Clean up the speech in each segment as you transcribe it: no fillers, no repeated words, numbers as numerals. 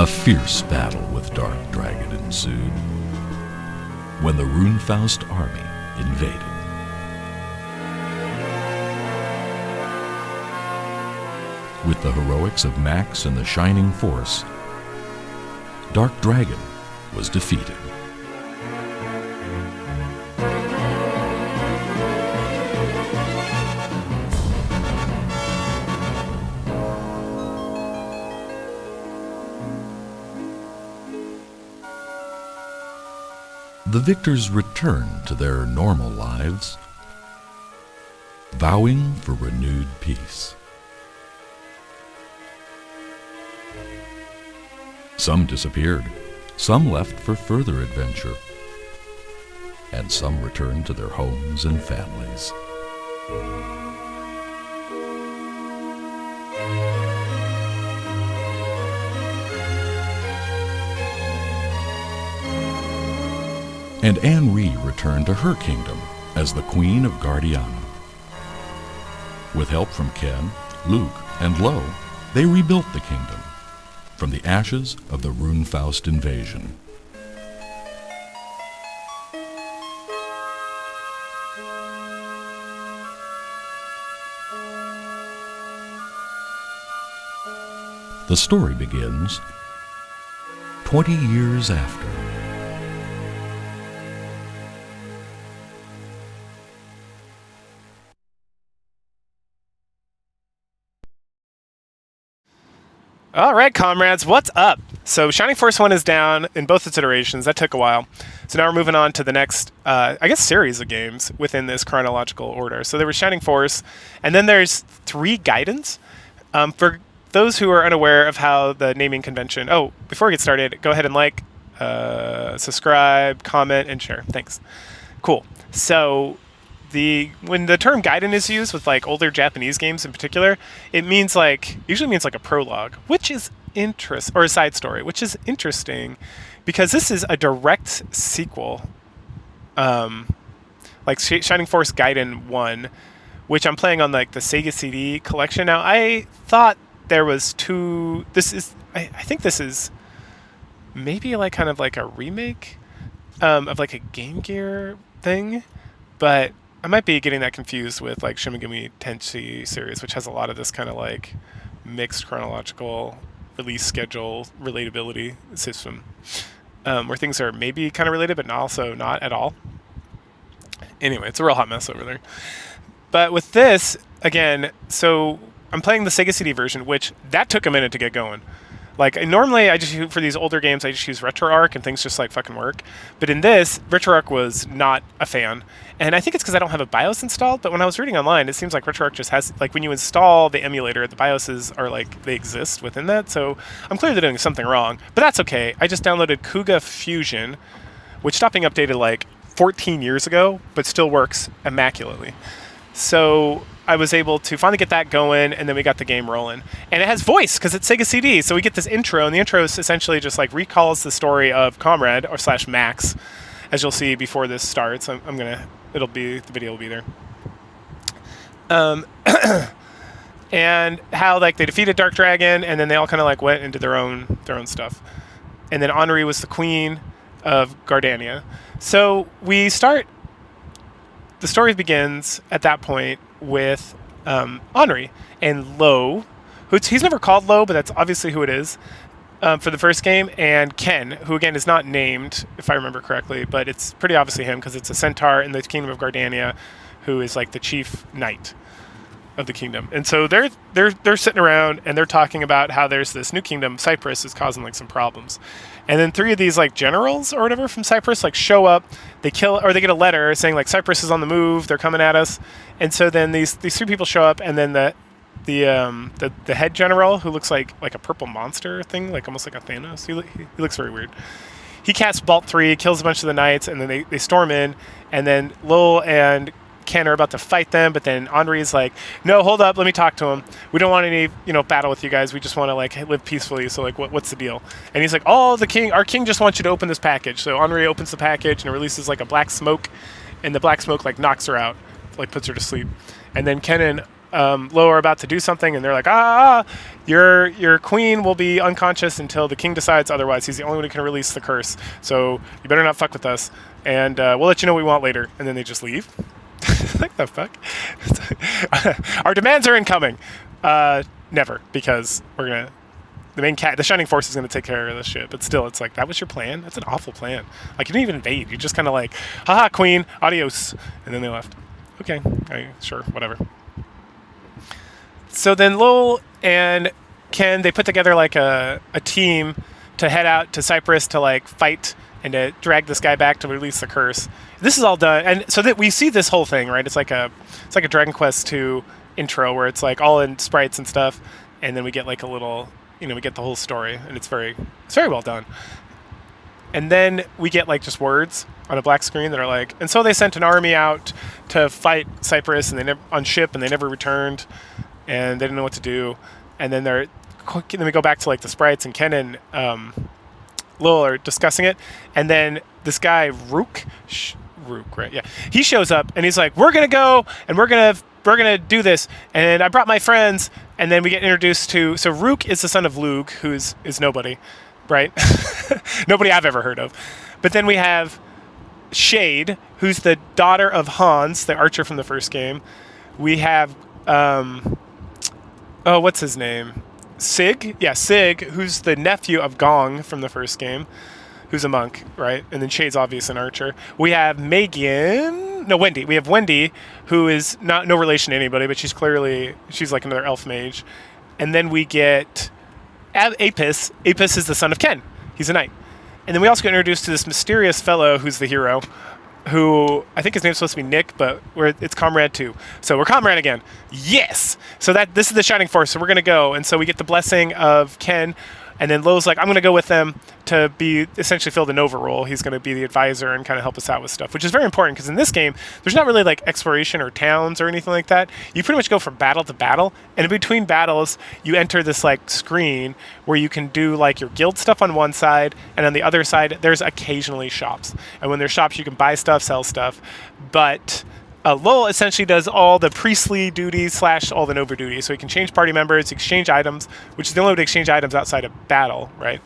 fierce battle with Dark Dragon ensued when the Runefaust army invaded. With the heroics of Max and the Shining Force, Dark Dragon was defeated. The victors returned to their normal lives, vowing for renewed peace. Some disappeared, some left for further adventure, and some returned to their homes and families. And Anne-Ree returned to her kingdom as the Queen of Guardiana. With help from Ken, Luke, and Lo, they rebuilt the kingdom from the ashes of the Runefaust invasion. The story begins 20 years after. All right, comrades, what's up? So Shining Force 1 is down in both its iterations. That took a while. So now we're moving on to the next, I guess, series of games within this chronological order. So there was Shining Force, and then there's 3 Gaidens. For those who are unaware of how the naming convention... Oh, before we get started, go ahead and like, subscribe, comment, and share. Thanks. Cool. So when the term Gaiden is used with like older Japanese games in particular, it means usually means like a prologue, which is or a side story, which is interesting because this is a direct sequel, like Shining Force Gaiden 1, which I'm playing on like the Sega CD collection. Now I thought there was 2. I think this is maybe like kind of like a remake of like a Game Gear thing, but I might be getting that confused with like Shin Megami Tensei series, which has a lot of this kind of like mixed chronological release schedule relatability system, where things are maybe kind of related, but also not at all. Anyway, it's a real hot mess over there. But with this, again, so I'm playing the Sega CD version, which that took a minute to get going. Like, normally, for these older games, I just use RetroArch and things just, like, fucking work. But in this, RetroArch was not a fan. And I think it's because I don't have a BIOS installed, but when I was reading online, it seems like RetroArch just has, like, when you install the emulator, the BIOSes are, like, they exist within that. So I'm clearly doing something wrong. But that's okay. I just downloaded Kuga Fusion, which stopped being updated, like, 14 years ago, but still works immaculately. So I was able to finally get that going, and then we got the game rolling. And it has voice, because it's Sega CD, so we get this intro, and the intro is essentially just like recalls the story of Comrade, or / Max, as you'll see before this starts. The video will be there. And how like they defeated Dark Dragon, and then they all kind of like went into their own stuff. And then Anne-Ree was the queen of Gardania. So we start... The story begins at that point with Anne-Ree and Lo, he's never called Lo, but that's obviously who it is for the first game, and Ken, who again is not named, if I remember correctly, but it's pretty obviously him because it's a centaur in the kingdom of Gardania who is like the chief knight of the kingdom. And so they're sitting around and they're talking about how there's this new kingdom, Cyprus, is causing like some problems. And then 3 of these like generals or whatever from Cyprus like show up, they kill, or they get a letter saying like Cyprus is on the move, they're coming at us. And so then these 3 people show up, and then the head general, who looks like a purple monster thing, like almost like a Thanos. He looks very weird. He casts Bolt 3, kills a bunch of the knights, and then they storm in, and then Lil and Ken are about to fight them, but then Anne-Ree's like, no, hold up, let me talk to him. We don't want any, battle with you guys. We just want to like live peacefully. So like, what's the deal? And he's like, oh, our king just wants you to open this package. So Anne-Ree opens the package and it releases like a black smoke, and the black smoke like knocks her out, like puts her to sleep. And then Ken and Lo are about to do something, and they're like, your queen will be unconscious until the king decides otherwise. He's the only one who can release the curse. So you better not fuck with us, and we'll let you know what we want later. And then they just leave. Like the fuck? Our demands are incoming. Never, because we're gonna. The Shining Force is gonna take care of this shit. But still, it's like, that was your plan. That's an awful plan. Like, you didn't even invade. You just kind of like, haha, queen, adios, and then they left. Okay, sure, whatever. So then Lowell and Ken, they put together like a team to head out to Cyprus to like fight and to drag this guy back to release the curse. This is all done, and so that we see this whole thing, right? It's like a Dragon Quest II intro where it's like all in sprites and stuff, and then we get like a little, we get the whole story, and it's very well done. And then we get like just words on a black screen that are like, and so they sent an army out to fight Cyprus, and they never on ship, and they never returned, and they didn't know what to do. And then we go back to like the sprites, and Ken and Lowell are discussing it, and then this guy Rook, right? Yeah, he shows up, and he's like, "We're gonna go, and we're gonna do this, and I brought my friends." And then we get introduced to, so Rook is the son of Lug, who is nobody, right? Nobody I've ever heard of. But then we have Shade, who's the daughter of Hans, the archer from the first game. We have what's his name? Sig? Yeah, Sig, who's the nephew of Gong from the first game, who's a monk, right? And then Shade's obviously an archer. We have Wendy. We have Wendy, who is no relation to anybody, but she's like another elf mage. And then we get Apis. Apis is the son of Ken. He's a knight. And then we also get introduced to this mysterious fellow who's the hero, who I think his name's supposed to be Nick, but it's Comrade 2. So we're Comrade again. Yes! So this is the Shining Force, so we're going to go. And so we get the blessing of Ken, and then Lowe's like, I'm going to go with them to be essentially fill the Nova role. He's going to be the advisor and kind of help us out with stuff, which is very important because in this game, there's not really like exploration or towns or anything like that. You pretty much go from battle to battle, and in between battles, you enter this like screen where you can do like your guild stuff on one side, and on the other side, there's occasionally shops. And when there's shops, you can buy stuff, sell stuff, but Lowell essentially does all the priestly duties / all the Nova duties. So he can change party members, exchange items, which is the only way to exchange items outside of battle, right?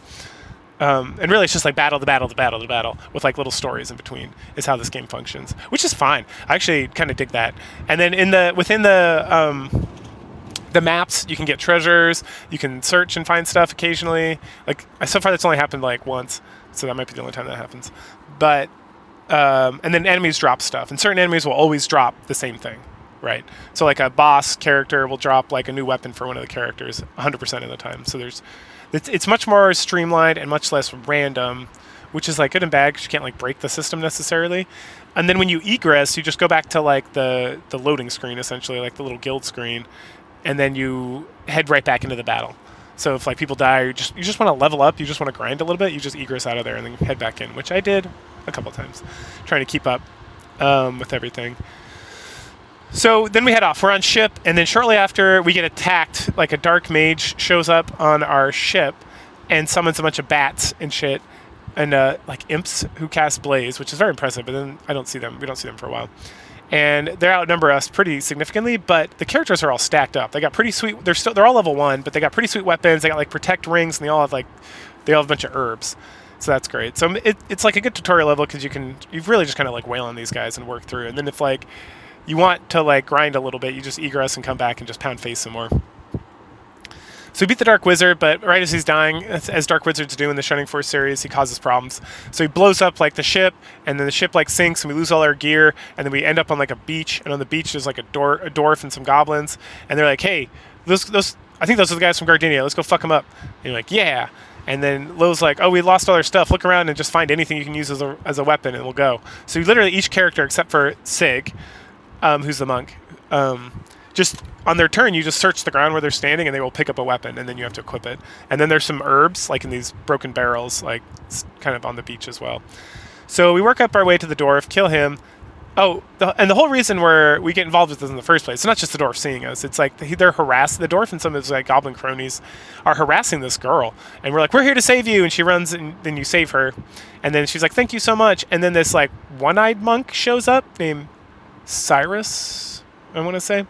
And really it's just like battle to battle to battle to battle with like little stories in between is how this game functions, which is fine. I actually kind of dig that. And then within the maps, you can get treasures, you can search and find stuff occasionally. Like, so far that's only happened like once, so that might be the only time that happens. But and then enemies drop stuff, and certain enemies will always drop the same thing, right? So like a boss character will drop like a new weapon for one of the characters 100% of the time. So it's much more streamlined and much less random, which is like good and bad because you can't like break the system necessarily. And then when you egress, you just go back to like the loading screen, essentially like the little guild screen, and then you head right back into the battle. So if like people die, you just want to level up, you just want to grind a little bit, you just egress out of there and then head back in, which I did a couple times, trying to keep up with everything. So then we head off. We're on ship, and then shortly after we get attacked, like a dark mage shows up on our ship and summons a bunch of bats and shit, and like imps who cast blaze, which is very impressive. But then I don't see them. We don't see them for a while, and they outnumber us pretty significantly. But the characters are all stacked up. They got pretty sweet. They're all level 1, but they got pretty sweet weapons. They got like protect rings, and they all have a bunch of herbs. So that's great. So it's like a good tutorial level because you really just kind of like wail on these guys and work through. And then if like you want to like grind a little bit, you just egress and come back and just pound face some more. So we beat the Dark Wizard, but right as he's dying, as Dark Wizards do in the Shining Force series, he causes problems. So he blows up like the ship, and then the ship like sinks, and we lose all our gear, and then we end up on like a beach, and on the beach there's like a dwarf and some goblins, and they're like, hey, those I think those are the guys from Gardenia. Let's go fuck them up. And you're like, yeah. And then Lowe's like, oh, we lost all our stuff. Look around and just find anything you can use as a weapon, and we'll go. So literally each character, except for Sig, who's the monk, just on their turn, you just search the ground where they're standing, and they will pick up a weapon, and then you have to equip it. And then there's some herbs, like in these broken barrels, like kind of on the beach as well. So we work up our way to the dwarf, kill him. Oh, and the whole reason we get involved with this in the first place, it's not just the dwarf seeing us. It's like they're harassed. The dwarf and some of his like goblin cronies are harassing this girl, and we're like, we're here to save you. And she runs, and then you save her, and then she's like, thank you so much. And then this like one-eyed monk shows up named Cyrus, I want to say,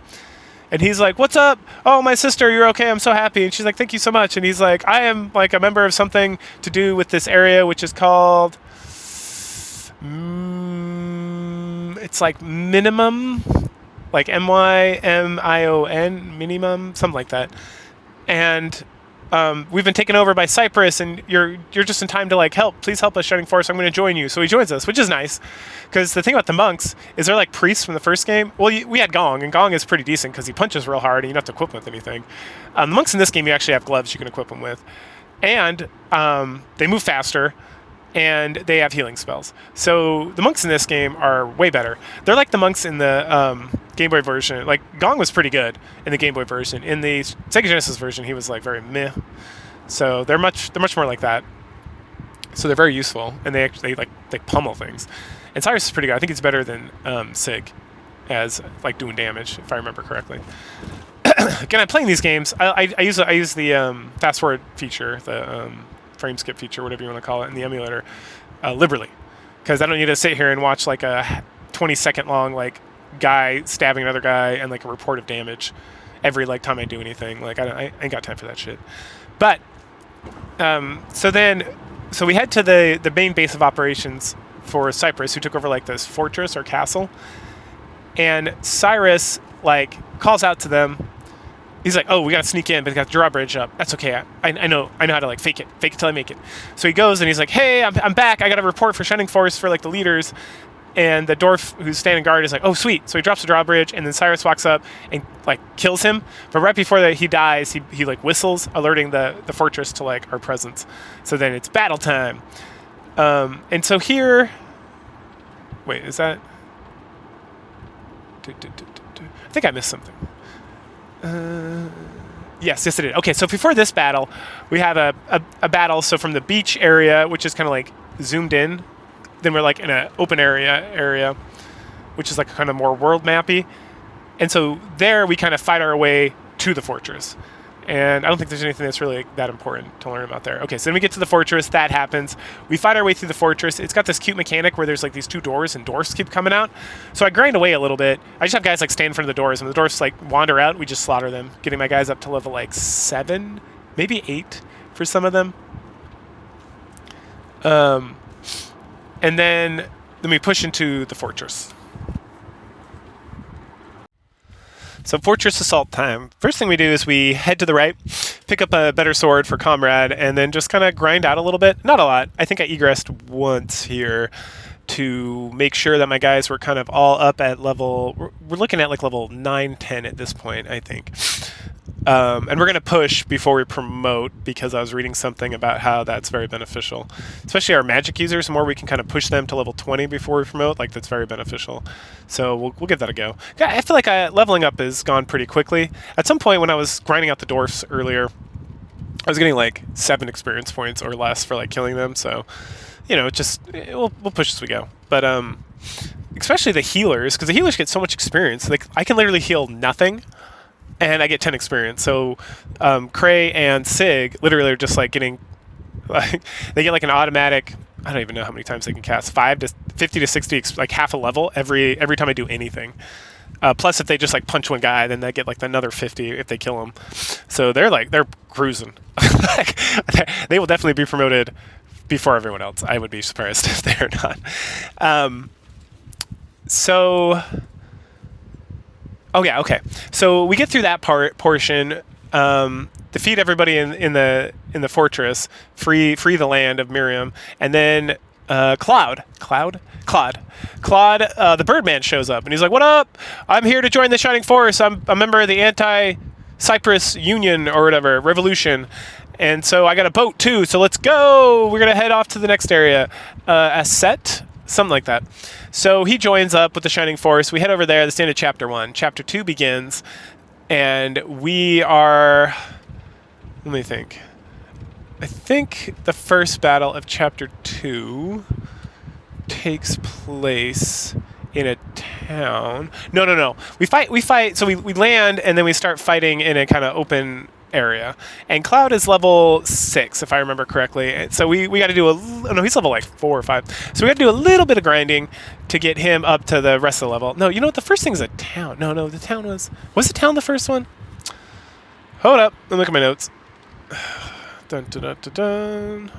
And he's like, "What's up? Oh, my sister, you're okay. I'm so happy." And she's like, "Thank you so much." And he's like, "I am like a member of something to do with this area, which is called, it's like minimum, like MYMION, minimum, something like that." And we've been taken over by Cyprus, and you're just in time to like help. Please help us, Shining Force. I'm going to join you. So he joins us, which is nice, because the thing about the monks is they're like priests from the first game. Well, we had Gong, and Gong is pretty decent because he punches real hard, and you don't have to equip him with anything. The monks in this game, you actually have gloves you can equip them with, and they move faster, and they have healing spells. So the monks in this game are way better. They're like the monks in the Game Boy version. Like, Gong was pretty good in the Game Boy version. In the Sega Genesis version, he was like very meh. So they're much more like that. So they're very useful, and they pummel things. And Cyrus is pretty good. I think he's better than Sig as like doing damage, if I remember correctly. Again, I'm playing these games. I use the fast forward feature, the frame skip feature, whatever you want to call it, in the emulator, liberally, because I don't need to sit here and watch like a 20-second long like guy stabbing another guy and like a report of damage every like time I do anything. Like I ain't got time for that shit. But so we head to the main base of operations for Cyprus, who took over like this fortress or castle, and Cyrus like calls out to them. He's like, "Oh, we gotta sneak in, but we got the drawbridge up. That's okay. I know how to like fake it till I make it." So he goes and he's like, "Hey, I'm back. I got a report for Shining Force for like the leaders." And the dwarf who's standing guard is like, "Oh, sweet." So he drops the drawbridge, and then Cyrus walks up and like kills him. But right before that he dies, he like whistles, alerting the fortress to like our presence. So then it's battle time. And so here, wait, is that? I think I missed something. Yes, I did. Okay, so before this battle, we have a battle. So from the beach area, which is kind of like zoomed in, then we're like in an open area, which is like kind of more world mappy. And so there we kind of fight our way to the fortress. And I don't think there's anything that's really that important to learn about there. Okay, so then we get to the fortress. That happens. We fight our way through the fortress. It's got this cute mechanic where there's like these two doors, and dwarfs keep coming out. So I grind away a little bit. I just have guys like stand in front of the doors, and the dwarfs like wander out. We just slaughter them, getting my guys up to level like 7, maybe 8 for some of them. And then we push into the fortress. So fortress assault time. First thing we do is we head to the right, pick up a better sword for Comrade, and then just kind of grind out a little bit. Not a lot. I think I egressed once here to make sure that my guys were kind of all up at level... We're looking at like level 9, 10 at this point, I think. And we're going to push before we promote, because I was reading something about how that's very beneficial. Especially our magic users, the more we can kind of push them to level 20 before we promote, like that's very beneficial. So we'll give that a go. I feel like leveling up has gone pretty quickly. At some point when I was grinding out the dwarfs earlier, I was getting like 7 experience points or less for like killing them. So, you know, we'll push as we go. But especially the healers, because the healers get so much experience. Like I can literally heal nothing, and I get 10 experience. So Cray and Sig literally are just like getting, like, they get like an automatic, I don't even know how many times they can cast, 50 to 60, like half a level every time I do anything. Plus if they just like punch one guy, then they get like another 50 if they kill him. So they're cruising. They will definitely be promoted before everyone else. I would be surprised if they're not. Oh yeah, okay. So we get through that portion, defeat everybody in the fortress, free the land of Miriam, and then Claude, the Birdman shows up, and he's like, "What up? I'm here to join the Shining Force. I'm a member of the Anti-Cyprus Union or whatever revolution, and so I got a boat too. So let's go. We're gonna head off to the next area, Asset." Something like that. So he joins up with the Shining Force. We head over there. That's the end of Chapter 1. Chapter 2 begins, and we are... Let me think. I think the first battle of Chapter 2 takes place in a town. No. We fight. So we land, and then we start fighting in a kind of open area, and Cloud is level 6 if I remember correctly. So we got to do no, he's level like 4 or 5. So we got to do a little bit of grinding to get him up to the rest of the level. No, you know what? The first thing is a town. No, the town was the town the first one? Hold up, let me look at my notes. Dun, dun, dun, dun, dun.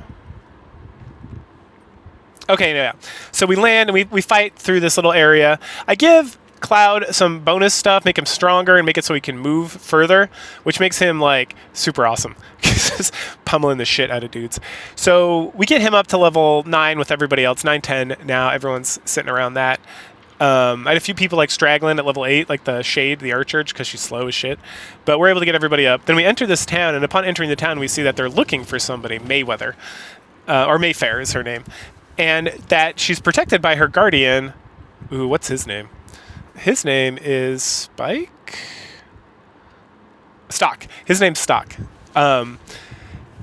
Okay, yeah. So we land and we fight through this little area. I give Cloud some bonus stuff, make him stronger and make it so he can move further, which makes him like super awesome. Just pummeling the shit out of dudes. So we get him up to level 9 with everybody else, 9, 10 now. Everyone's sitting around that. I had a few people like straggling at level 8, like the Shade, the Archer, because she's slow as shit. But we're able to get everybody up. Then we enter this town, and upon entering the town, we see that they're looking for somebody, Mayweather, or Mayfair is her name, and that she's protected by her guardian. Ooh, what's his name? His name is Spike? Stock. His name's Stock.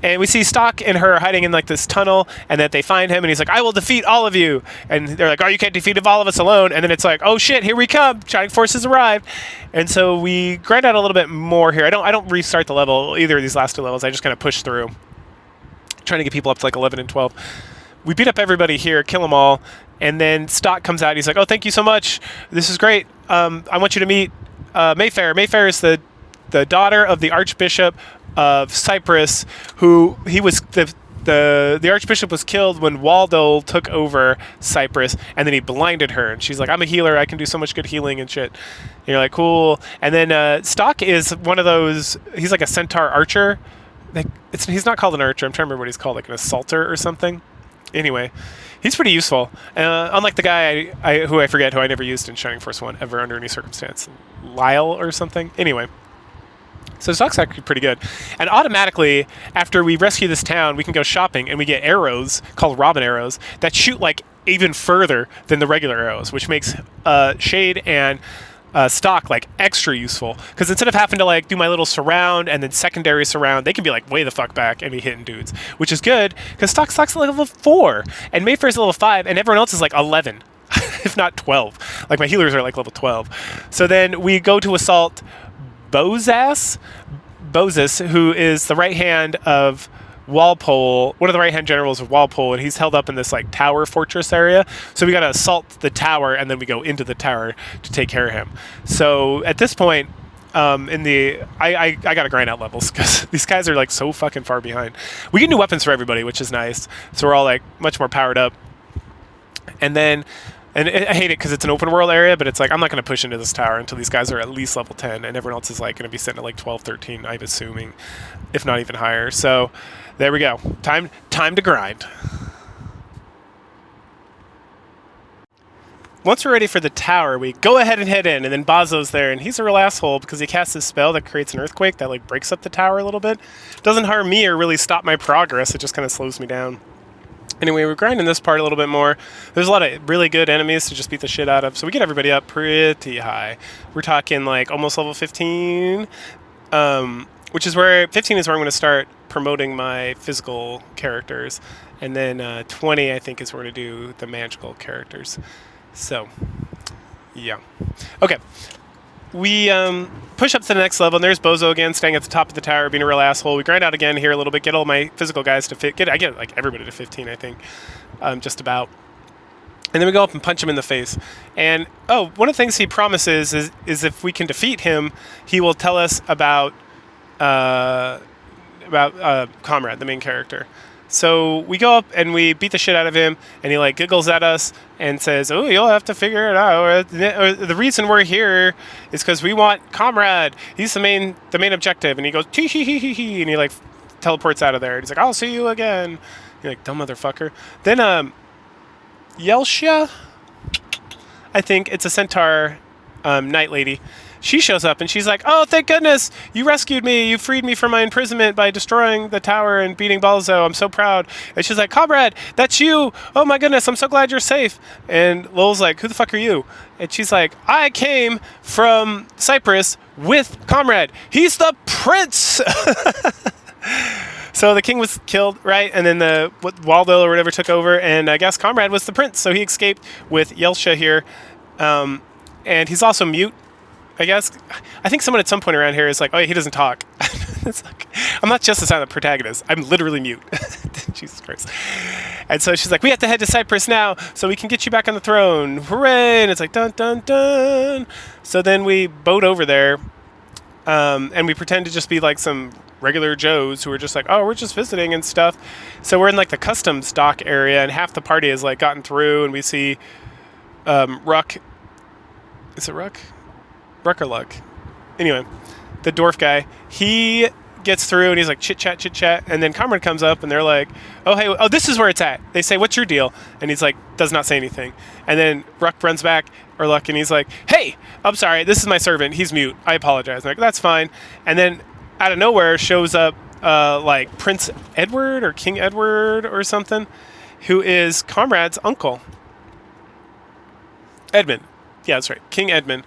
And we see Stock and her hiding in like this tunnel, and that they find him, and he's like, I will defeat all of you. And they're like, oh, you can't defeat all of us alone. And then it's like, oh shit, here we come. Shining Force has arrived. And so we grind out a little bit more here. I don't restart the level, either of these last 2 levels. I just kind of push through, trying to get people up to like 11 and 12. We beat up everybody here, kill them all, and then Stock comes out. He's like, oh, thank you so much. This is great. I want you to meet Mayfair. Mayfair is the daughter of the Archbishop of Cyprus, who he was the Archbishop was killed when Waldo took over Cyprus, and then he blinded her. And she's like, I'm a healer. I can do so much good healing and shit. And you're like, cool. And then Stock is one of those. He's like a centaur archer. Like, he's not called an archer. I'm trying to remember what he's called, like an assaulter or something. Anyway, he's pretty useful. Unlike the guy who I forget, who I never used in Shining Force 1 ever under any circumstance. Lyle or something. Anyway. So Stock's actually pretty good. And automatically, after we rescue this town, we can go shopping and we get arrows called Robin arrows that shoot like even further than the regular arrows, which makes Shade and Stock like extra useful, because instead of having to like do my little surround and then secondary surround, they can be like way the fuck back and be hitting dudes, which is good because Stock's level 4 and Mayfair's level 5 and everyone else is like 11 if not 12. Like my healers are like level 12. So then we go to assault Bozas, who is the right hand of Walpole, one of the right-hand generals of Walpole, and he's held up in this like tower fortress area. So we got to assault the tower, and then we go into the tower to take care of him. So at this point, I got to grind out levels because these guys are like so fucking far behind. We get new weapons for everybody, which is nice. So we're all like much more powered up. And then, I hate it because it's an open world area, but it's like I'm not going to push into this tower until these guys are at least level 10, and everyone else is like going to be sitting at like 12, 13, I'm assuming, if not even higher. So there we go. Time to grind. Once we're ready for the tower, we go ahead and head in, and then Bazo's there, and he's a real asshole because he casts this spell that creates an earthquake that like breaks up the tower a little bit. Doesn't harm me or really stop my progress, it just kind of slows me down. Anyway, we're grinding this part a little bit more. There's a lot of really good enemies to just beat the shit out of, so we get everybody up pretty high. We're talking like almost level 15, which is where 15 is where I'm going to start promoting my physical characters, and then 20 I think is where to do the magical characters. So, yeah. Okay. We push up to the next level, and there's Bozo again, staying at the top of the tower, being a real asshole. We grind out again here a little bit, get all my physical guys to I get like everybody to 15, I think, just about. And then we go up and punch him in the face. And, oh, one of the things he promises is if we can defeat him, he will tell us about Comrade, the main character. So we go up and we beat the shit out of him, and he like giggles at us and says, "Oh, you'll have to figure it out. Or the reason we're here is because we want Comrade. He's the main objective." And he goes, "Tee hee hee hee hee," and he like teleports out of there. And he's like, "I'll see you again." You're like, dumb motherfucker. Then Yelsha, I think it's a centaur night lady. She shows up and she's like, "Oh, thank goodness, you rescued me. You freed me from my imprisonment by destroying the tower and beating Balzo. I'm so proud." And she's like, "Comrade, that's you. Oh my goodness, I'm so glad you're safe." And Lowell's like, "Who the fuck are you?" And she's like, "I came from Cyprus with Comrade. He's the prince." So the king was killed, right? And then Waldo or whatever took over, and I guess Comrade was the prince. So he escaped with Yelsha here. And he's also mute. I guess. I think someone at some point around here is like, oh, he doesn't talk. It's like, I'm not just a silent protagonist. I'm literally mute. Jesus Christ. And so she's like, we have to head to Cyprus now so we can get you back on the throne. Hooray! And it's like, dun, dun, dun. So then we boat over there, and we pretend to just be like some regular Joes who are just like, oh, we're just visiting and stuff. So we're in like the customs dock area, and half the party has like gotten through, and we see Ruck. Is it Ruck? Ruck or Luck? Anyway, the dwarf guy, he gets through and he's like chit chat, and then Comrade comes up and they're like, oh hey, oh this is where it's at. They say, what's your deal? And he's like, does not say anything. And then Ruck runs back, or Luck, and he's like, hey, I'm sorry, this is my servant, he's mute, I apologize. I'm like, that's fine. And then out of nowhere shows up like Prince Edward or King Edward or something, who is Comrade's uncle. Edmund. Yeah, that's right, King Edmund.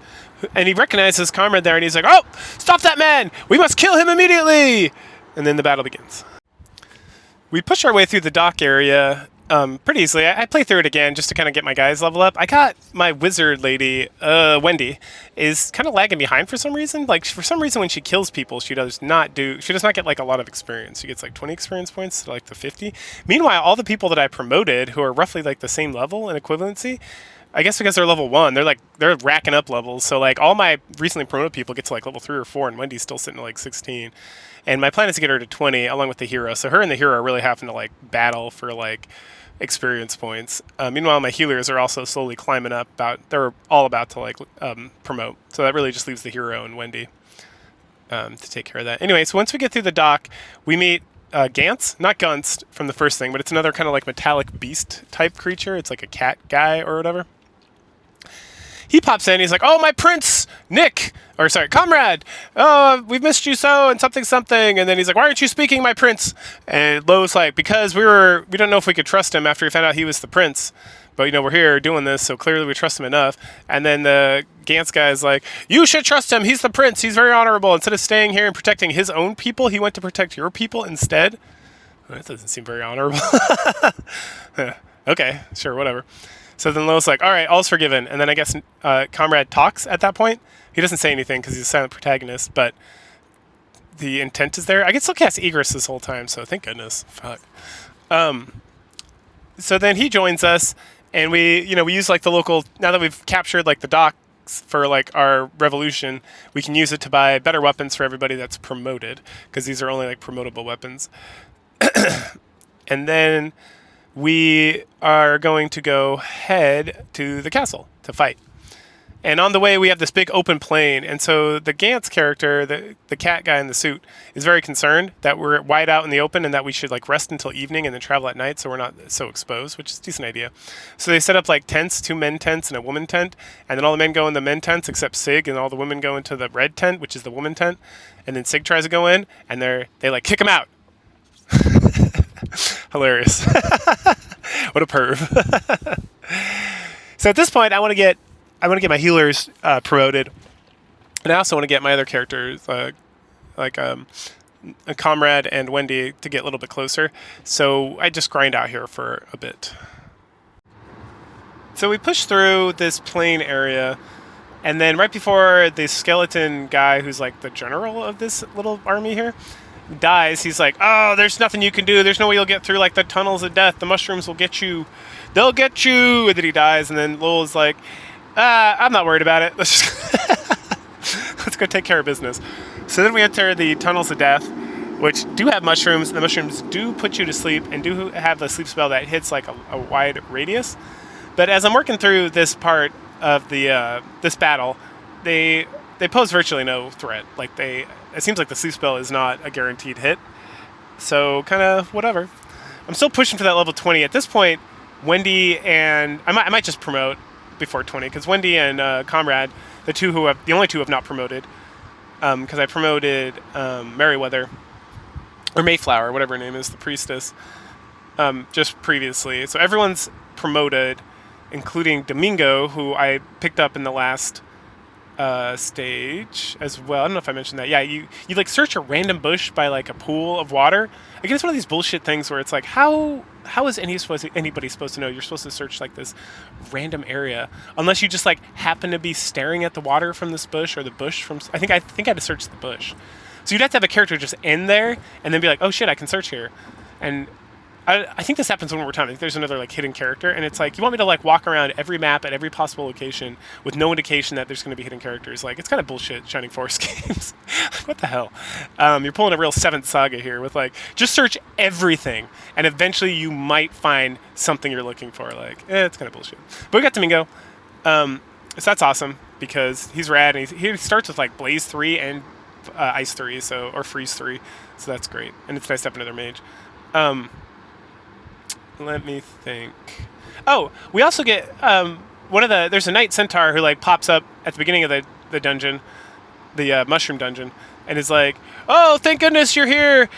And he recognizes Comrade there, and he's like, oh, stop that man! We must kill him immediately! And then the battle begins. We push our way through the dock area pretty easily. I play through it again just to kind of get my guys level up. I got my wizard lady, Wendy, is kind of lagging behind for some reason. Like, for some reason when she kills people, she does not get like a lot of experience. She gets like 20 experience points to like the 50. Meanwhile, all the people that I promoted, who are roughly like the same level in equivalency, I guess because they're level 1, they're racking up levels. So like all my recently promoted people get to like level 3 or 4, and Wendy's still sitting at like 16. And my plan is to get her to 20 along with the hero. So her and the hero are really having to like battle for like experience points. Meanwhile, my healers are also slowly climbing up. They're all about to like promote. So that really just leaves the hero and Wendy to take care of that. Anyway, so once we get through the dock, we meet Gantz, not Gunst from the first thing, but it's another kind of like metallic beast type creature. It's like a cat guy or whatever. He pops in, he's like, oh, my prince, Comrade, oh, we've missed you so, and something, and then he's like, why aren't you speaking, my prince? And Lo's like, because we don't know if we could trust him after we found out he was the prince, but, we're here doing this, so clearly we trust him enough. And then the Gantz guy is like, you should trust him, he's the prince, he's very honorable. Instead of staying here and protecting his own people, he went to protect your people instead. Well, that doesn't seem very honorable. Okay, sure, whatever. So then Lo's like, all right, all's forgiven. And then I guess Comrade talks at that point. He doesn't say anything because he's a silent protagonist, but the intent is there. I can still cast Egress this whole time, so thank goodness. Fuck. So then he joins us, and we use like the local, now that we've captured like the docks for like our revolution, we can use it to buy better weapons for everybody that's promoted, because these are only like promotable weapons. And then we are going to go head to the castle to fight. And on the way, we have this big open plain. And so the Gantz character, the cat guy in the suit, is very concerned that we're wide out in the open and that we should like rest until evening and then travel at night so we're not so exposed, which is a decent idea. So they set up like tents, 2 men tents and a woman tent. And then all the men go in the men tents except Sig, and all the women go into the red tent, which is the woman tent. And then Sig tries to go in, and they like kick him out. Hilarious. What a perv. So at this point, I want to get my healers promoted, and I also want to get my other characters like a Comrade and Wendy to get a little bit closer. So I just grind out here for a bit. So we push through this plain area, and then right before the skeleton guy, who's like the general of this little army here, dies, he's like, oh, there's nothing you can do, there's no way you'll get through like the tunnels of death, the mushrooms will get you, they'll get you. And then he dies, and then Lowell's like, I'm not worried about it, let's go take care of business. So then we enter the tunnels of death, which do have mushrooms. The mushrooms do put you to sleep and do have the sleep spell that hits like a wide radius. But as I'm working through this part of the this battle, they pose virtually no threat. Like it seems like the sleep spell is not a guaranteed hit. So kind of whatever. I'm still pushing for that level 20. At this point, Wendy and I might just promote before 20, because Wendy and Comrade, the only two who have not promoted, because I promoted Merryweather or Mayflower, whatever her name is, the priestess, just previously. So everyone's promoted, including Domingo, who I picked up in the last stage as well. I don't know if I mentioned that. Yeah, you like search a random bush by like a pool of water. Again, it's one of these bullshit things where it's like, how is anybody supposed to know you're supposed to search like this random area unless you just like happen to be staring at the water from this bush or the bush from. I think I had to search the bush. So you'd have to have a character just in there and then be like, oh shit, I can search here. And I think this happens one more time. I think there's another like hidden character, and it's like you want me to like walk around every map at every possible location with no indication that there's going to be hidden characters. Like it's kind of bullshit Shining Force games. Like, what the hell? You're pulling a real Seventh Saga here with like just search everything, and eventually you might find something you're looking for. Like it's kind of bullshit. But we got Domingo, so that's awesome because he's rad, and he starts with like Blaze 3 and Ice 3, or Freeze 3, so that's great, and it's nice to have another mage. Let me think. Oh, we also get there's a Knight Centaur who like pops up at the beginning of the dungeon, the mushroom dungeon, and is like, oh, thank goodness you're here.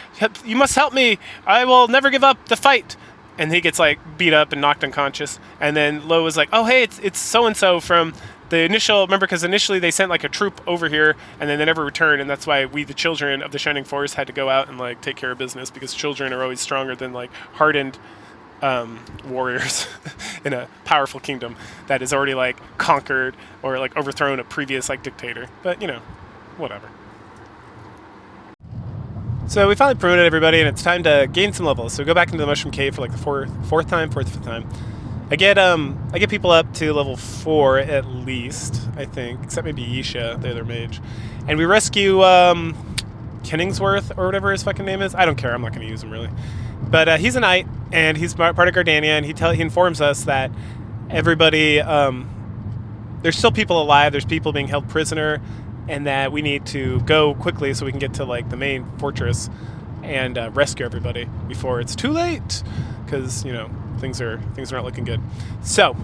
You must help me. I will never give up the fight. And he gets like beat up and knocked unconscious. And then Lo was like, oh, hey, it's so-and-so from the initial, remember, because initially they sent like a troop over here and then they never returned. And that's why we, the children of the Shining Force, had to go out and like take care of business because children are always stronger than like hardened warriors in a powerful kingdom that has already like conquered or like overthrown a previous like dictator. But you know, whatever. So we finally promoted everybody, and it's time to gain some levels. So we go back into the Mushroom Cave for like the fourth, fifth time. I get people up to level 4 at least, I think, except maybe Yisha, the other mage, and we rescue Kenningsworth or whatever his fucking name is. I don't care. I'm not going to use him really. But he's a knight, and he's part of Gardania, and he informs us that everybody, there's still people alive, there's people being held prisoner, and that we need to go quickly so we can get to like the main fortress and rescue everybody before it's too late, because you know things are not looking good. So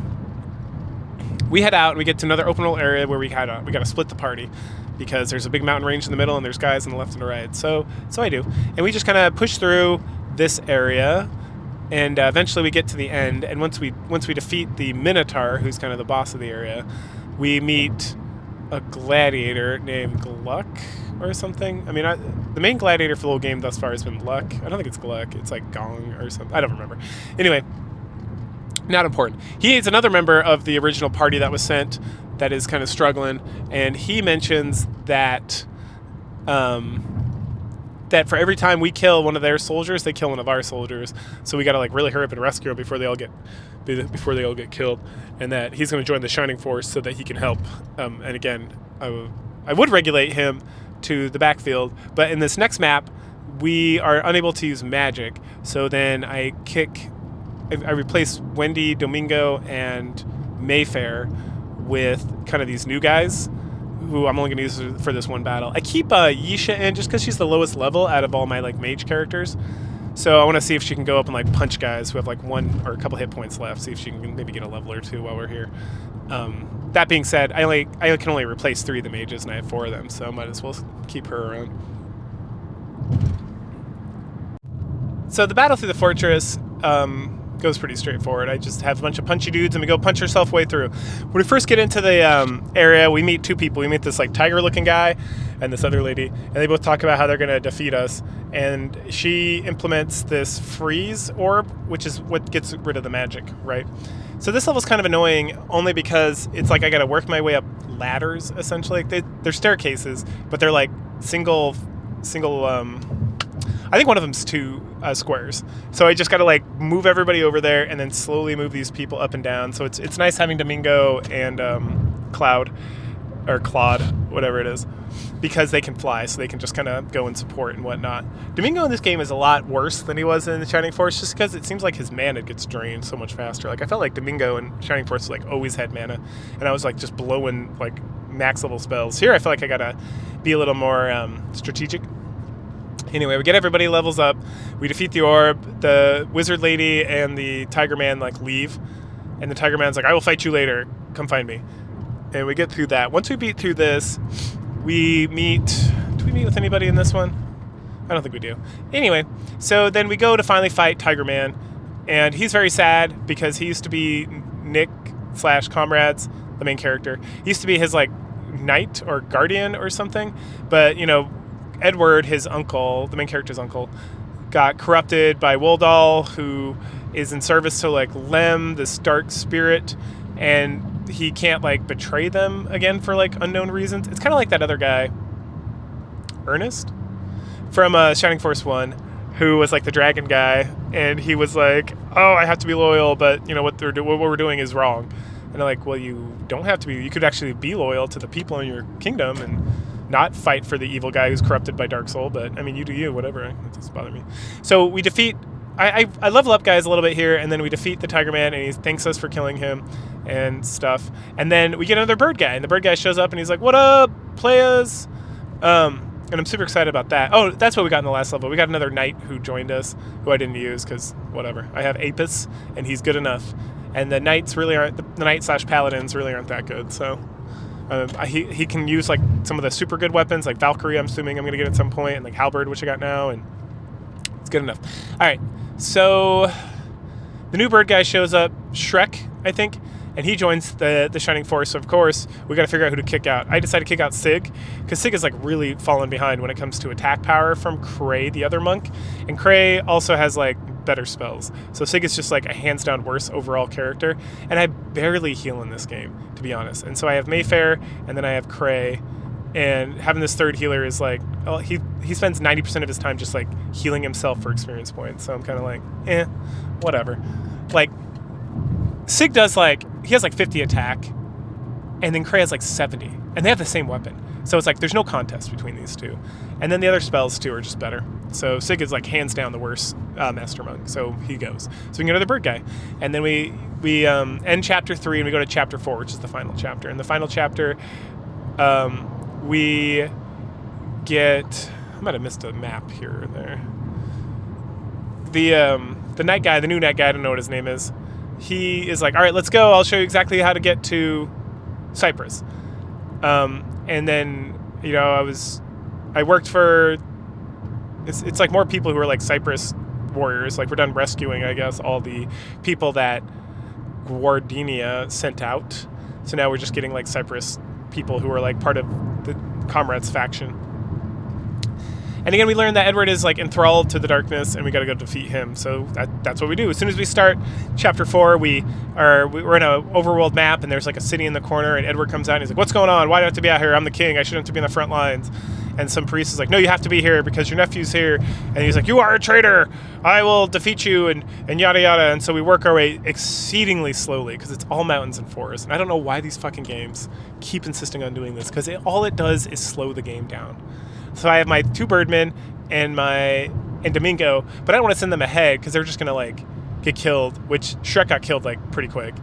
we head out and we get to another open world area where we gotta split the party, because there's a big mountain range in the middle and there's guys on the left and the right. So I do, and we just kind of push through this area, and eventually we get to the end. And once we defeat the Minotaur, who's kind of the boss of the area, we meet a gladiator named Gluck or something. I mean, the main gladiator for the whole game thus far has been Luck. I don't think it's Gluck. It's like Gong or something. I don't remember. Anyway, not important. He is another member of the original party that was sent that is kind of struggling, and he mentions that that for every time we kill one of their soldiers, they kill one of our soldiers. So we got to like really hurry up and rescue them before they all get killed, and that he's going to join the Shining Force so that he can help. And again, I would regulate him to the backfield, but in this next map, we are unable to use magic. So then I replace Wendy, Domingo, and Mayfair with kind of these new guys who I'm only going to use for this one battle. I keep Yisha in just because she's the lowest level out of all my like mage characters. So I want to see if she can go up and like punch guys who have like one or a couple hit points left. See if she can maybe get a level or two while we're here. That being said, I can only replace 3 of the mages, and I have 4 of them, so I might as well keep her around. So the battle through the fortress goes pretty straightforward. I just have a bunch of punchy dudes, and we go punch ourselves way through. When we first get into the area, we meet 2 people. We meet this like tiger-looking guy and this other lady, and they both talk about how they're going to defeat us. And she implements this freeze orb, which is what gets rid of the magic, right? So this level's kind of annoying only because it's like I got to work my way up ladders, essentially. They're staircases, but they're like single. I think one of them's 2 squares. So I just got to like move everybody over there and then slowly move these people up and down. So it's nice having Domingo and Claude, whatever it is, because they can fly, so they can just kind of go and support and whatnot. Domingo in this game is a lot worse than he was in the Shining Force, just because it seems like his mana gets drained so much faster. Like I felt like Domingo in Shining Force like always had mana, and I was like just blowing like max level spells. Here I feel like I gotta be a little more strategic. Anyway, we get everybody levels up. We defeat the orb. The wizard lady and the tiger man like leave, and the tiger man's like, "I will fight you later. Come find me." And we get through that. Once we beat through this, we meet. Do we meet with anybody in this one? I don't think we do. Anyway, so then we go to finally fight Tiger Man, and he's very sad because he used to be Nick / Comrades, the main character. He used to be his like knight or guardian or something. But, you know, Edward, his uncle, the main character's uncle, got corrupted by Woldall, who is in service to like Lem, this dark spirit, and he can't like betray them again for like unknown reasons. It's kind of like that other guy, Ernest, from Shining Force 1, who was like the dragon guy, and he was like, oh, I have to be loyal, but you know what we're doing is wrong. And they're like, well, you don't have to be. You could actually be loyal to the people in your kingdom and not fight for the evil guy who's corrupted by Dark Soul, but I mean, you do you, whatever. It doesn't bother me. So we defeat. I level up guys a little bit here, and then we defeat the Tiger Man, and he thanks us for killing him and stuff. And then we get another bird guy, and the bird guy shows up, and he's like, "What up, players?" And I'm super excited about that. Oh, that's what we got in the last level. We got another knight who joined us, who I didn't use because whatever. I have Apis, and he's good enough. And the knights really aren't. The knight/paladins really aren't that good. So. He can use like some of the super good weapons, like Valkyrie. I'm assuming I'm gonna get at some point, and like Halberd, which I got now, and it's good enough. All right, so the new bird guy shows up, Shrek, I think, and he joins the Shining Force. So of course, we got to figure out who to kick out. I decided to kick out Sig because Sig is like really fallen behind when it comes to attack power from Cray, the other monk, and Cray also has like better spells. So Sig is just like a hands down worse overall character, and I barely heal in this game, to be honest. And so I have Mayfair, and then I have Cray, and having this third healer is like, well, he spends 90% of his time just like healing himself for experience points. So I'm kind of like, whatever. Like Sig does like, he has like 50 attack, and then Cray has like 70, and they have the same weapon. So it's like there's no contest between these two. And then the other spells too are just better. So Sig is like hands down the worst Master Monk. So he goes. So we can get another bird guy. And then we end chapter 3 and we go to chapter 4, which is the final chapter. In the final chapter, we get, I might have missed a map here or there. The night guy, the new night guy, I don't know what his name is. He is like, all right, let's go. I'll show you exactly how to get to Cyprus. And then, you know, I worked for, it's like more people who are like Cyprus warriors. Like we're done rescuing, I guess, all the people that Guardinia sent out. So now we're just getting like Cyprus people who are like part of the Comrades faction. And again, we learned that Edward is like enthralled to the darkness, and we got to go defeat him. So that's what we do. As soon as we start chapter 4, we're in an overworld map, and there's like a city in the corner, and Edward comes out and he's like, "What's going on? Why do I have to be out here? I'm the king. I shouldn't have to be in the front lines." And some priest is like, "No, you have to be here because your nephew's here." And he's like, "You are a traitor. I will defeat you," and yada yada. And so we work our way exceedingly slowly because it's all mountains and forests. And I don't know why these fucking games keep insisting on doing this, because all it does is slow the game down. So I have my 2 birdmen and Domingo, but I don't want to send them ahead because they're just gonna like get killed. Which Shrek got killed like pretty quick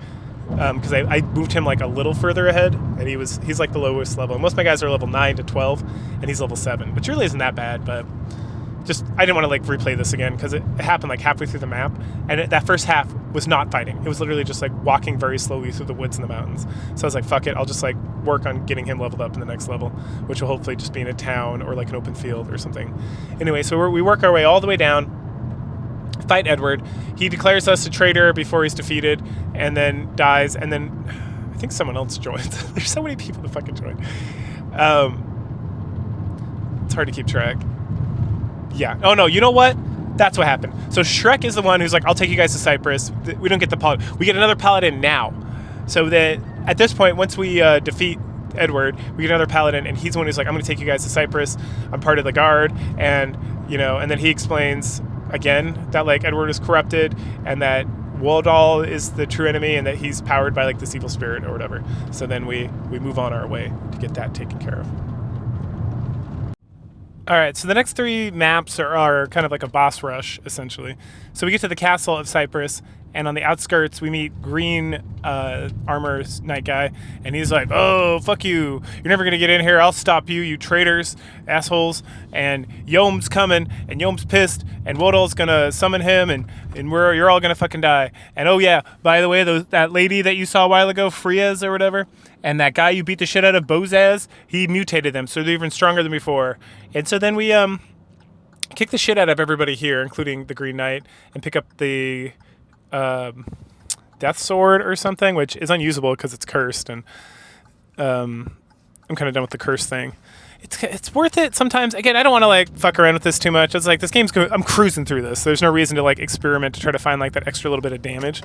because I moved him like a little further ahead, and he's like the lowest level. And most of my guys are level 9 to 12, and he's level 7, which really isn't that bad. But just I didn't want to like replay this again because it happened like halfway through the map, and that first half was not fighting. It was literally just like walking very slowly through the woods and the mountains. So I was like, fuck it, I'll just like work on getting him leveled up in the next level, which will hopefully just be in a town or like an open field or something. Anyway, so we work our way all the way down, fight Edward. He declares us a traitor before he's defeated, and then dies, and then I think someone else joins. There's so many people to fucking join. It's hard to keep track. Yeah. Oh no, you know what? That's what happened. So Shrek is the one who's like, I'll take you guys to Cyprus. We don't get the paladin. We get another paladin now. So that at this point, once we defeat Edward, we get another paladin, and he's the one who's like, I'm going to take you guys to Cyprus. I'm part of the guard, and you know, and then he explains again that like Edward is corrupted, and that Woldall is the true enemy, and that he's powered by like this evil spirit or whatever. So then we move on our way to get that taken care of. All right, so the next 3 maps are kind of like a boss rush, essentially. So we get to the castle of Cyprus, and on the outskirts, we meet green armor night guy, and he's like, "Oh, fuck you. You're never going to get in here. I'll stop you, you traitors, assholes." And Yom's coming, and Yom's pissed, and Wodel's going to summon him, and you're all going to fucking die. And oh yeah, by the way, that lady that you saw a while ago, Friaz or whatever, and that guy you beat the shit out of, Bozaz, he mutated them, so they're even stronger than before. And so then we kick the shit out of everybody here, including the Green Knight, and pick up the Death Sword or something, which is unusable because it's cursed. And I'm kind of done with the curse thing. It's worth it sometimes. Again, I don't want to like fuck around with this too much. It's like this game's I'm cruising through this. There's no reason to like experiment to try to find like that extra little bit of damage,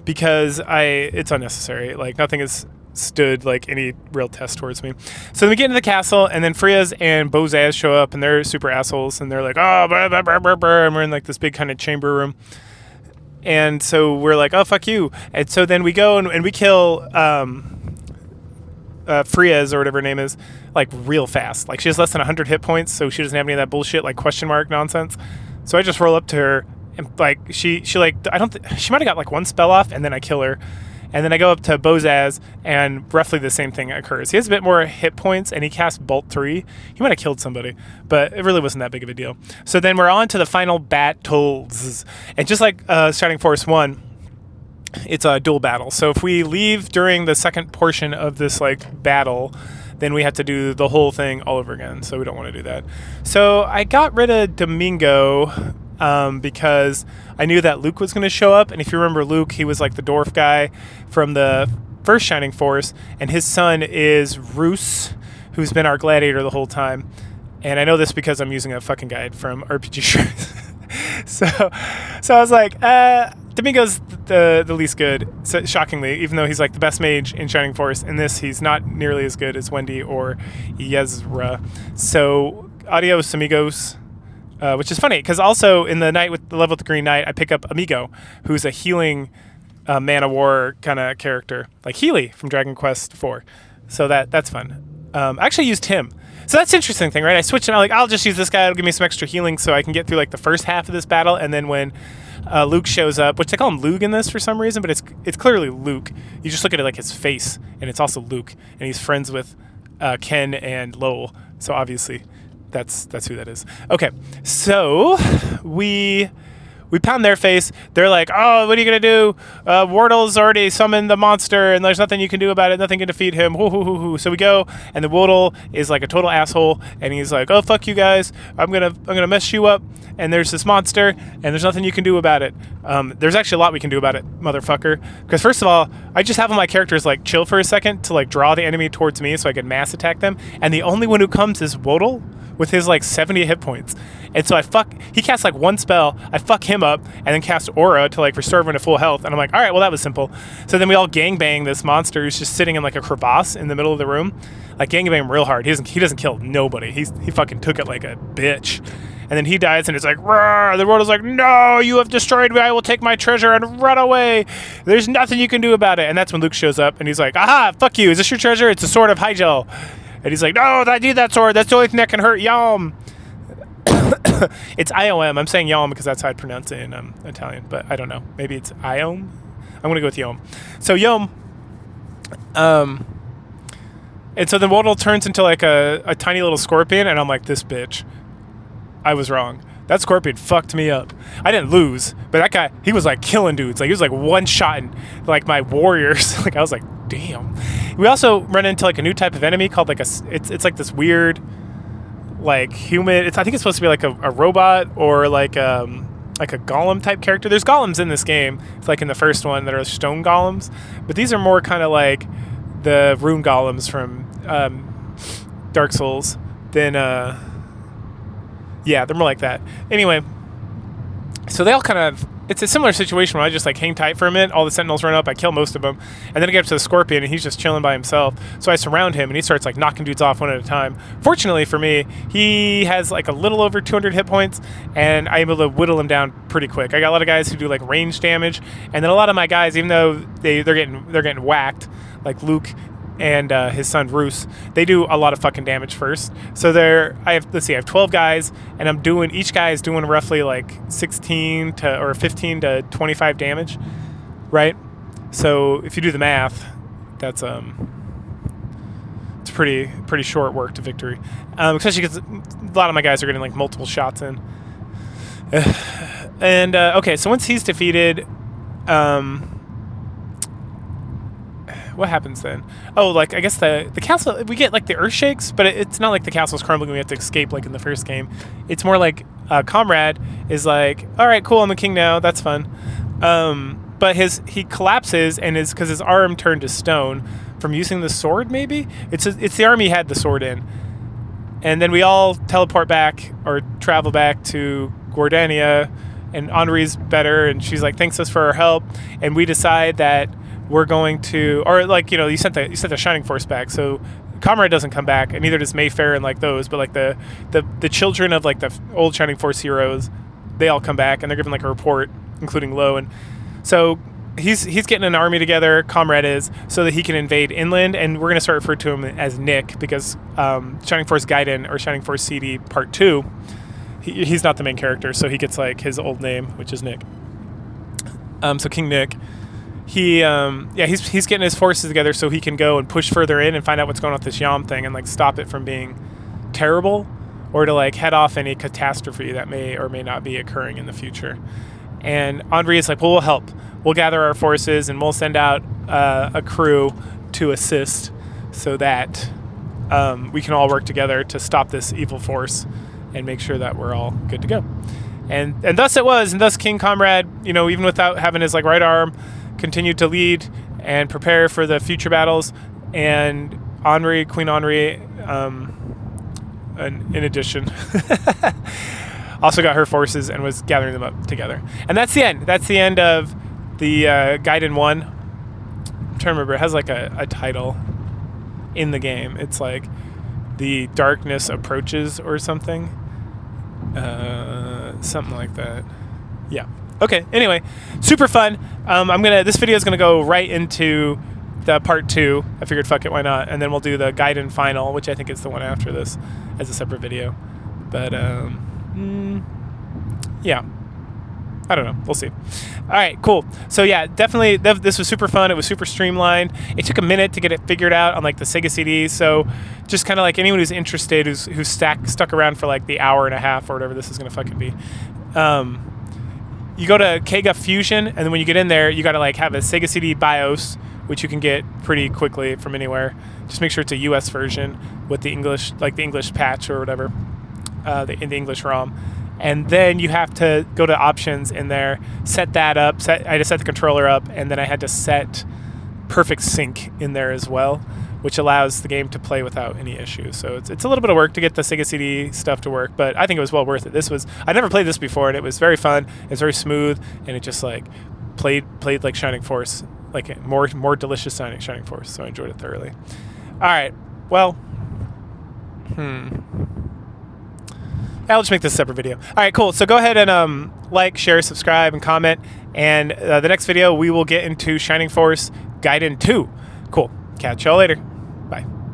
because it's unnecessary. Like nothing has stood like any real test towards me. So then we get into the castle, and then Frias and Bozaz show up, and they're super assholes, and they're like, oh, blah, blah, blah, blah, blah, and we're in like this big kind of chamber room. And so we're like, oh, fuck you. And so then we go and we kill Frias or whatever her name is, like real fast. Like she has less than 100 hit points, so she doesn't have any of that bullshit like question mark nonsense. So I just roll up to her, and like she like she might have got like one spell off, and then I kill her. And then I go up to Bozaz, and roughly the same thing occurs. He has a bit more hit points, and he casts Bolt 3. He might have killed somebody, but it really wasn't that big of a deal. So then we're on to the final battles. And just like Shining Force 1, it's a dual battle. So if we leave during the second portion of this like battle, then we have to do the whole thing all over again. So we don't want to do that. So I got rid of Domingo because I knew that Luke was going to show up. And if you remember Luke, he was like the dwarf guy from the first Shining Force, and his son is Roos, who's been our gladiator the whole time. And I know this because I'm using a fucking guide from RPG Shrines. so I was like, Domingo's the least good, so, shockingly, even though he's like the best mage in Shining Force. In this, he's not nearly as good as Wendy or Yezra. So adios, amigos. Which is funny, because also in the night with the level with the Green Knight, I pick up Amigo, who's a healing Man of War kind of character, like Healy from Dragon Quest IV. So that's fun. I actually used him. So that's the interesting thing, right? I switched and I'm like, I'll just use this guy. It'll give me some extra healing so I can get through like the first half of this battle. And then when Luke shows up, which they call him Lug in this for some reason, but it's clearly Luke. You just look at it like his face, and it's also Luke. And he's friends with Ken and Lowell. So obviously that's who that is. Okay, so we pound their face. They're like, oh, what are you going to do? Wardle's already summoned the monster, and there's nothing you can do about it. Nothing can defeat him. Hoo, hoo, hoo, hoo. So we go, and the Wardle is like a total asshole, and he's like, oh, fuck you guys. I'm gonna mess you up, and there's this monster, and there's nothing you can do about it. There's actually a lot we can do about it, motherfucker. Because first of all, I just have my characters like chill for a second to like draw the enemy towards me so I can mass attack them, and the only one who comes is Wardle with his like 70 hit points. And so he casts like one spell, I fuck him up, and then cast Aura to like restore everyone to full health. And I'm like, all right, well, that was simple. So then we all gangbang this monster who's just sitting in like a crevasse in the middle of the room. Like gangbang him real hard. He doesn't kill nobody. He fucking took it like a bitch. And then he dies, and it's like, Rawr! The world is like, no, you have destroyed me. I will take my treasure and run away. There's nothing you can do about it. And that's when Luke shows up, and he's like, aha, fuck you. Is this your treasure? It's a sword of Hygel. And he's like, no, I need that sword. That's the only thing that can hurt Yom. It's IOM. I'm saying Yom because that's how I'd pronounce it in Italian, but I don't know. Maybe it's Iom? I'm going to go with Yom. So Yom. And so then Wardle turns into like a tiny little scorpion, and I'm like, this bitch. I was wrong. That scorpion fucked me up. I didn't lose, but that guy, he was like killing dudes. Like he was like one-shotting like my warriors. Like I was like, damn. We also run into like a new type of enemy called like it's like this weird like human. I think it's supposed to be like a robot or like a golem type character. There's golems in this game. It's like in the first one that are stone golems, but these are more kind of like the rune golems from Dark Souls than yeah, they're more like that. Anyway, so they all kind of, it's a similar situation where I just like hang tight for a minute. All the sentinels run up, I kill most of them, and then I get up to the scorpion, and he's just chilling by himself. So I surround him, and he starts like knocking dudes off one at a time. Fortunately for me, he has like a little over 200 hit points, and I'm able to whittle him down pretty quick. I got a lot of guys who do like range damage, and then a lot of my guys, even though they're getting whacked, like Luke and his son Roos, they do a lot of fucking damage first. So I have 12 guys, and each guy is doing roughly like 16 or 15 to 25 damage, right? So if you do the math, that's it's pretty short work to victory, especially because a lot of my guys are getting like multiple shots in. And okay, so once he's defeated, what happens then? Oh, like I guess the castle, we get like the earth shakes, but it's not like the castle's crumbling and we have to escape like in the first game. It's more like Comrade is like, all right, cool, I'm a king now, that's fun. But but he collapses and is because his arm turned to stone from using the sword. Maybe it's the arm he had the sword in, and then we all teleport back or travel back to Gordania, and Henri's better, and she's like thanks us for our help, and we decide that we're going to, or like you sent the Shining Force back, so Comrade doesn't come back, and neither does Mayfair and like those, but like the children of like the old Shining Force heroes, they all come back and they're given like a report, including Lo, and so he's getting an army together, Comrade is, so that he can invade inland, and we're gonna start referring to him as Nick because Shining Force Gaiden or Shining Force CD Part 2, he's not the main character, so he gets like his old name, which is Nick. So King Nick. He's getting his forces together so he can go and push further in and find out what's going on with this Yam thing and like stop it from being terrible, or to like head off any catastrophe that may or may not be occurring in the future. And Henri is like, well, we'll help. We'll gather our forces and we'll send out a crew to assist so that we can all work together to stop this evil force and make sure that we're all good to go. And thus it was, and thus King Comrade, even without having his like right arm, continued to lead and prepare for the future battles, and Queen Henri, in addition, also got her forces and was gathering them up together. And that's the end. That's the end of the Gaiden 1. I'm trying to remember. It has like a title in the game. It's like The Darkness Approaches or something. Something like that. Yeah. Okay, anyway, super fun. This video is gonna go right into the part 2. I figured fuck it, why not? And then we'll do the Gaiden final, which I think is the one after this, as a separate video. But yeah, I don't know, we'll see. All right, cool. So yeah, definitely this was super fun. It was super streamlined. It took a minute to get it figured out on like the Sega CD. So just kind of like anyone who's interested, who's stuck around for like the hour and a half or whatever this is gonna fucking be. You go to Kega Fusion, and then when you get in there, you gotta like have a Sega CD BIOS, which you can get pretty quickly from anywhere. Just make sure it's a US version with the English patch or whatever, in the English ROM. And then you have to go to options in there, set that up. I just set the controller up, and then I had to set perfect sync in there as well, which allows the game to play without any issues. So it's a little bit of work to get the Sega CD stuff to work, but I think it was well worth it. I never played this before, and it was very fun. It's very smooth, and it just like played like Shining Force, like more delicious Shining Force. So I enjoyed it thoroughly. All right, well, I'll just make this a separate video. All right, cool. So go ahead and like, share, subscribe, and comment. And the next video, we will get into Shining Force Gaiden 2. Cool. Catch y'all later.